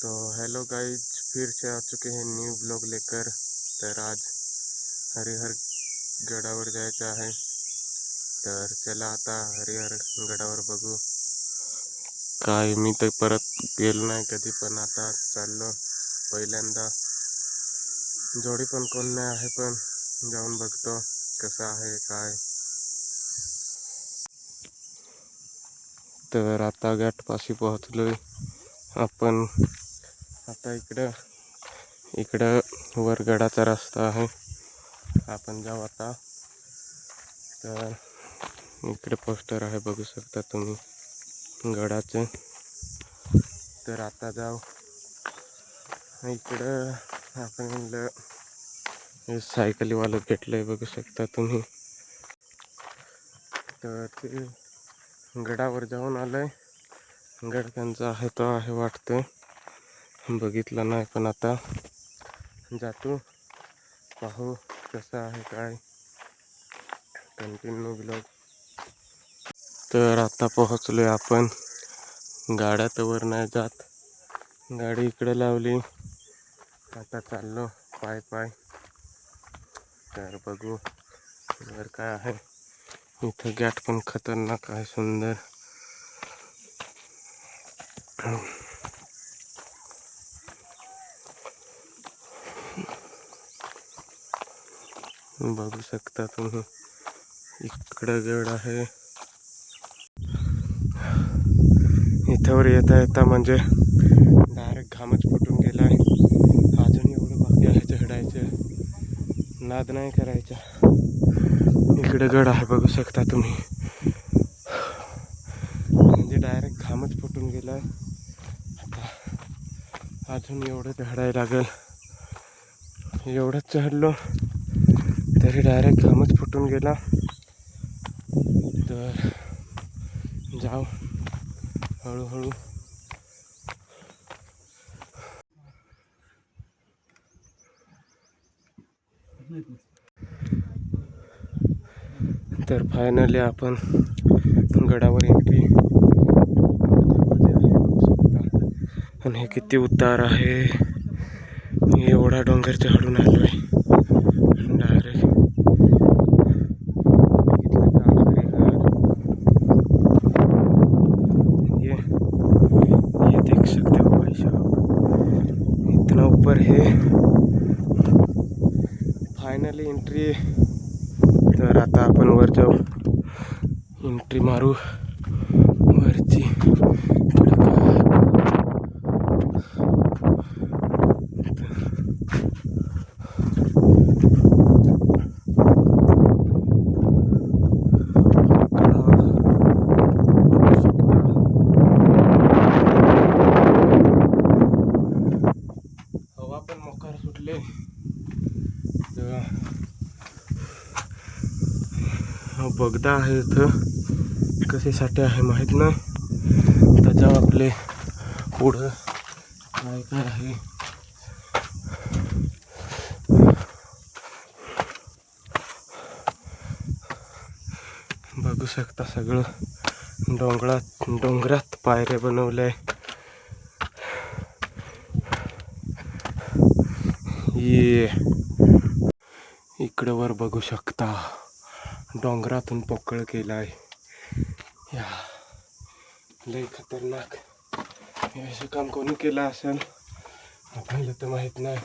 तो hello guys, फिर से आ चुके हैं न्यू ब्लॉग लेकर। तर आज हरिहर गडावर जायचं आहे। तर चला आता हरिहर गडावर बघू। काय मी तर परत गेलो नाही कधी, पण आता चाललो पहिल्यांदा। जोडी पण कोण नाही आहे, पण जाऊन बघतो कसं आहे काय। तर आता घाटपाशी पोहोचलोय आपण। आता इकडं वरगडाचा रस्ता आहे, आपण जाऊ आता। तर इकडे पोस्टर आहे, बघू शकता तुम्ही गडाचे। तर आता जाऊ इकडं। आपण म्हणलं हे सायकलीवालं भेटलंय, बघू शकता तुम्ही। तर ते गडावर जाऊन आलंय। गड त्यांचा आहे तो आहे वाटतं, बघितला नाही, पण आता जातो पाहू कसं आहे काय। Continue blog. तर आता पोहोचलोय आपण। गाड्या तर वर नाही जात, गाडी इकडे लावली। आता चाललो पाय पाय। तर बघू वर काय आहे। इथं गॅट पण खतरनाक आहे, सुंदर। बघू शकता तुम्ही, इकडं गड आहे। इथवर येता येता म्हणजे डायरेक्ट घामच फुटून गेलाय। अजून एवढं बाकी आहे चढायचं, नाद नाही करायचा। इकडे गड आहे, बघू शकता तुम्ही। म्हणजे डायरेक्ट घामच फुटून गेलाय। आता अजून एवढं चढायला लागेल। एवढंच चढलो तरी डायरेक्ट घामच फुटून गेला। तर जाऊ हळूहळू। तर फायनली आपण गडावर एंट्री। आणि हे किती उतार आहे, एवढा डोंगर चढून आलोय डायरेक्ट। बघितलं का हरिहर? ये देख सकते हो भाई साहब, इतना ऊपर है। Finally entry. तर आता आपण वर जाऊ, एंट्री मारू वरची। हवा पण मोकार सुटले। बगदा आहे इथं, कशासाठी आहे माहित नाही। तर जाऊ आपले पुढं काय काय आहे। बघू शकता सगळं डोंगरात पायऱ्या बनवल्या। ये इकडे वर बघू शकता, डोंगरातून पोकळ केलाय। या लय खतरनाक। हे काम कोणी केलं असेल आपल्याला तर माहित नाही।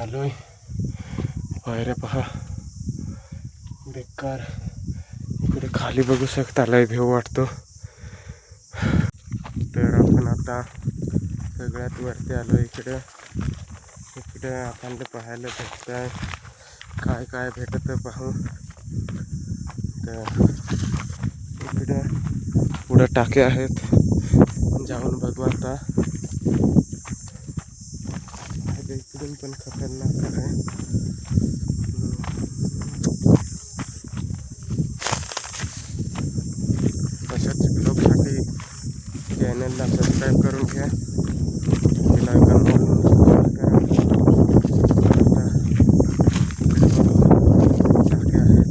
आलोय, पायऱ्या पहा बेकार। इकडे खाली बघू शकता, लय भेव वाटतो। तर आपण आता सगळ्यात वरती आलो। इकडे आपण पाहायला भेटतंय काय काय भेटत पाहू। तर इकडे पुढे टाके आहेत, जाऊन बघू आता। इकडून पण खतरनाक आहे। अशाच ब्लॉगसाठी चॅनलला सबस्क्राईब करून घ्या, बेल आयकॉन दाबून करा। टाके आहेत,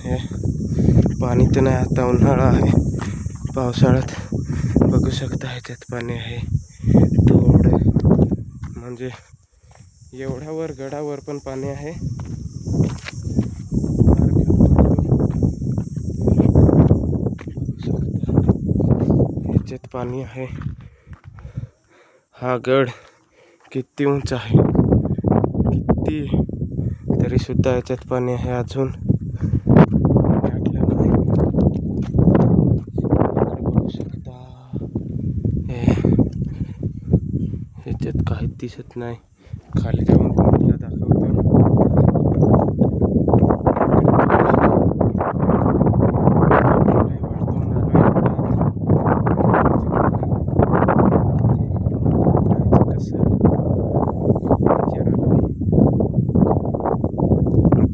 हे पाणी तर नाही, आता उन्हाळा आहे। पावसाळ्यात बघू शकता ह्याच्यात पाणी आहे। थोडं म्हणजे एवढ्यावर गडावर पण पाणी आहे. याच्यात पाणी आहे. हा गड किती उंच आहे, किती तरी सुद्धा याच्यात पाणी आहे अजून. बघू शकता याच्यात काहीच दिसत नाही. खाली जाऊन तुम्हाला दाखवतो.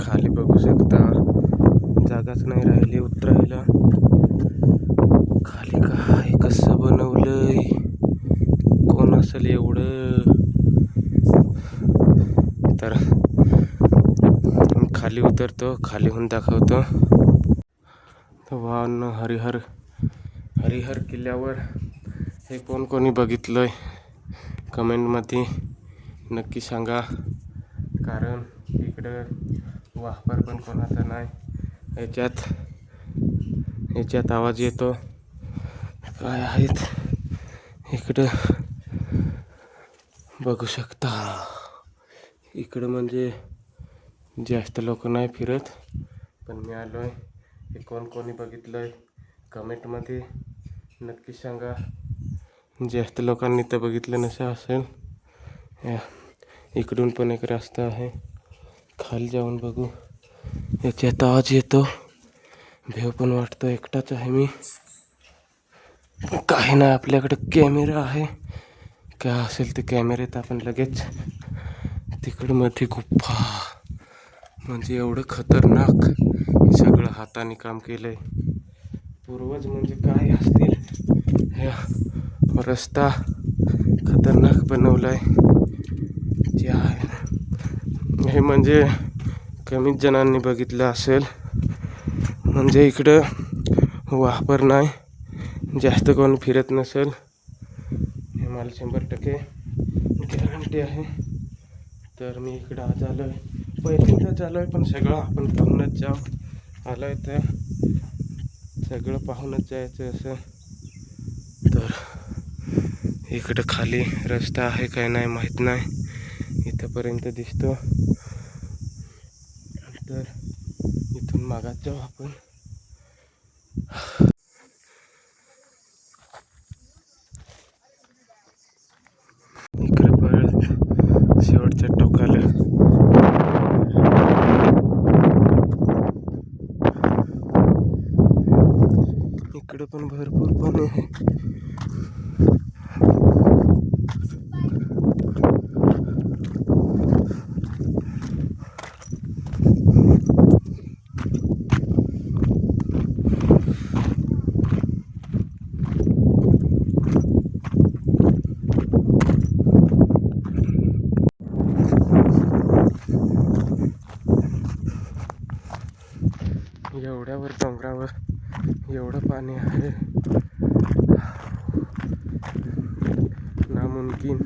खाली बघू शकता जागाच नाही राहिली उतरायला. खाली काय कसं बनवलंय, कोण असेल एवढं. तर खाली उतरतो, खालीहून दाखवतो. वाहन हरिहर किल्ल्यावर हे कोणी बघितलंय कमेंटमध्ये नक्की सांगा. कारण इकडं वापर पण कोणाचा नाही. याच्यात आवाज येतो. काय आहेत इकडं बघू शकता. इकडं म्हणजे जास्त लोक नाही फिरत, पण मी आलोय. हे कोणी बघितलंय कमेंटमध्ये नक्की सांगा. जास्त लोकांनी तर बघितलं नसेल असेल. इकडून पण एक रस्ता आहे, खाली जाऊन बघू. याच्यात आवाज येतो, भेव पण वाटतो. एकटाच आहे मी, काही नाही. आपल्याकडे कॅमेरा आहे, काय असेल ते कॅमेऱ्यात आपण लगेच. तिकडं मध्ये गुफा, म्हणजे एवढं खतरनाक सगळं हाताने काम केलंय. पूर्वज म्हणजे काय असतील. रस्ता खतरनाक बनवलाय. हे म्हणजे कमीच जणांनी बघितलं असेल. म्हणजे इकडं वापर नाही, जास्त कोण फिरत नसेल हे मला 100% गॅरंटी आहे. तर मी इकडं आज आलोय, पहिल्यांदाच आलोय, पण सगळं आपण पाहूनच आलोय. तर सगळं पाहूनच जायचं असं. तर इकडं खाली रस्ता आहे काय नाही माहीत नाही, इथंपर्यंत दिसतो. तर इथून मागात जाऊ आपण. इकडे परत शेवटच्या टोकाला इकडे पण भरपूर पाणी आहे. एवढ्यावर डोंगरावर एवढं पाणी आहे, नामुमकिन.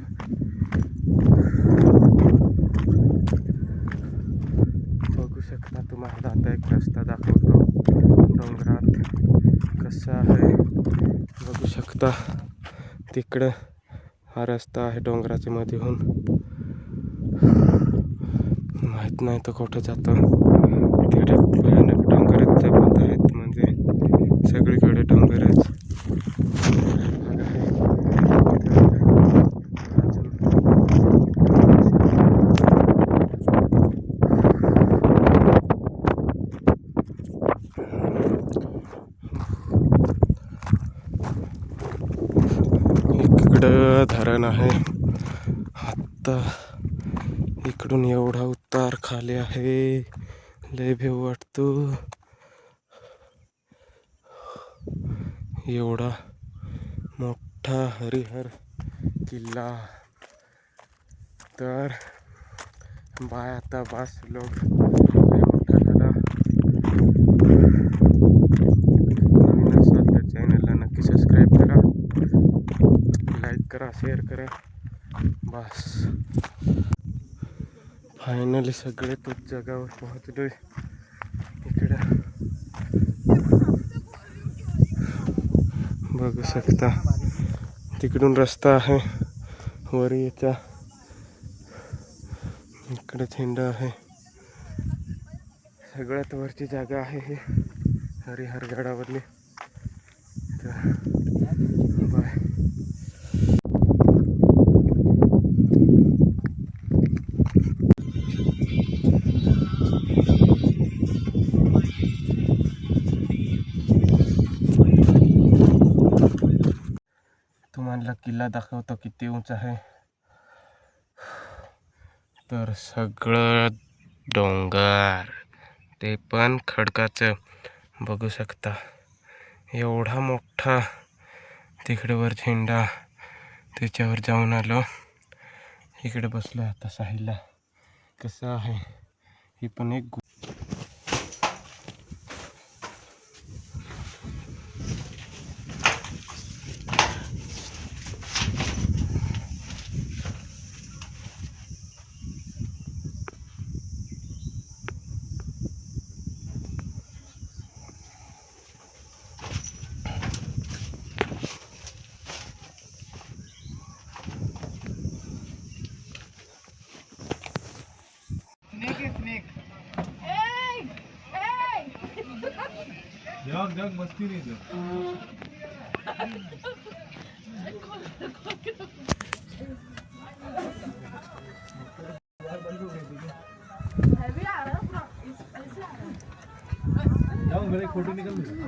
बघू शकता तुम्हाला आता एक रस्ता दाखवतो डोंगरात कसा आहे. बघू शकता तिकडं हा रस्ता आहे डोंगराच्या मध्येहून. माहीत नाही तो कुठं जातो. तिकडे भयानक डोंगरच जबत आहेत, म्हणजे सगळीकडे डोंगरच. इकडं धरण आहे. आता इकडून एवढा उतार खाली आहे, लय भेव वाटतो. एवढा मोठा हरिहर किल्ला. तर बाय आता बस लोक, मोठा झाला. नवीन असाल तर चॅनलला नक्की सबस्क्राईब करा, लाईक करा. शेअर करा. बस फायनली सगळे तोच जगावर पोहोचलोय. इकडं बघू शकता तिकडून रस्ता आहे वर याचा. इकडे थेंड आहे. सगळ्यात वरची जागा आहे ही हरिहर गडावरली. तर बाय. तुम्हाला किल्ला दाखवतो किती उंच आहे. तर सगळं डोंगर ते पण खडकाचं बघू शकता. एवढा मोठा तिकडे वर झेंडा त्याच्यावर जाऊन आलो. इकडे बसलो आता साहिलला. कसं आहे ही पण एक जग मस्ती नहीं जग जाओ मेरे फोटो निकल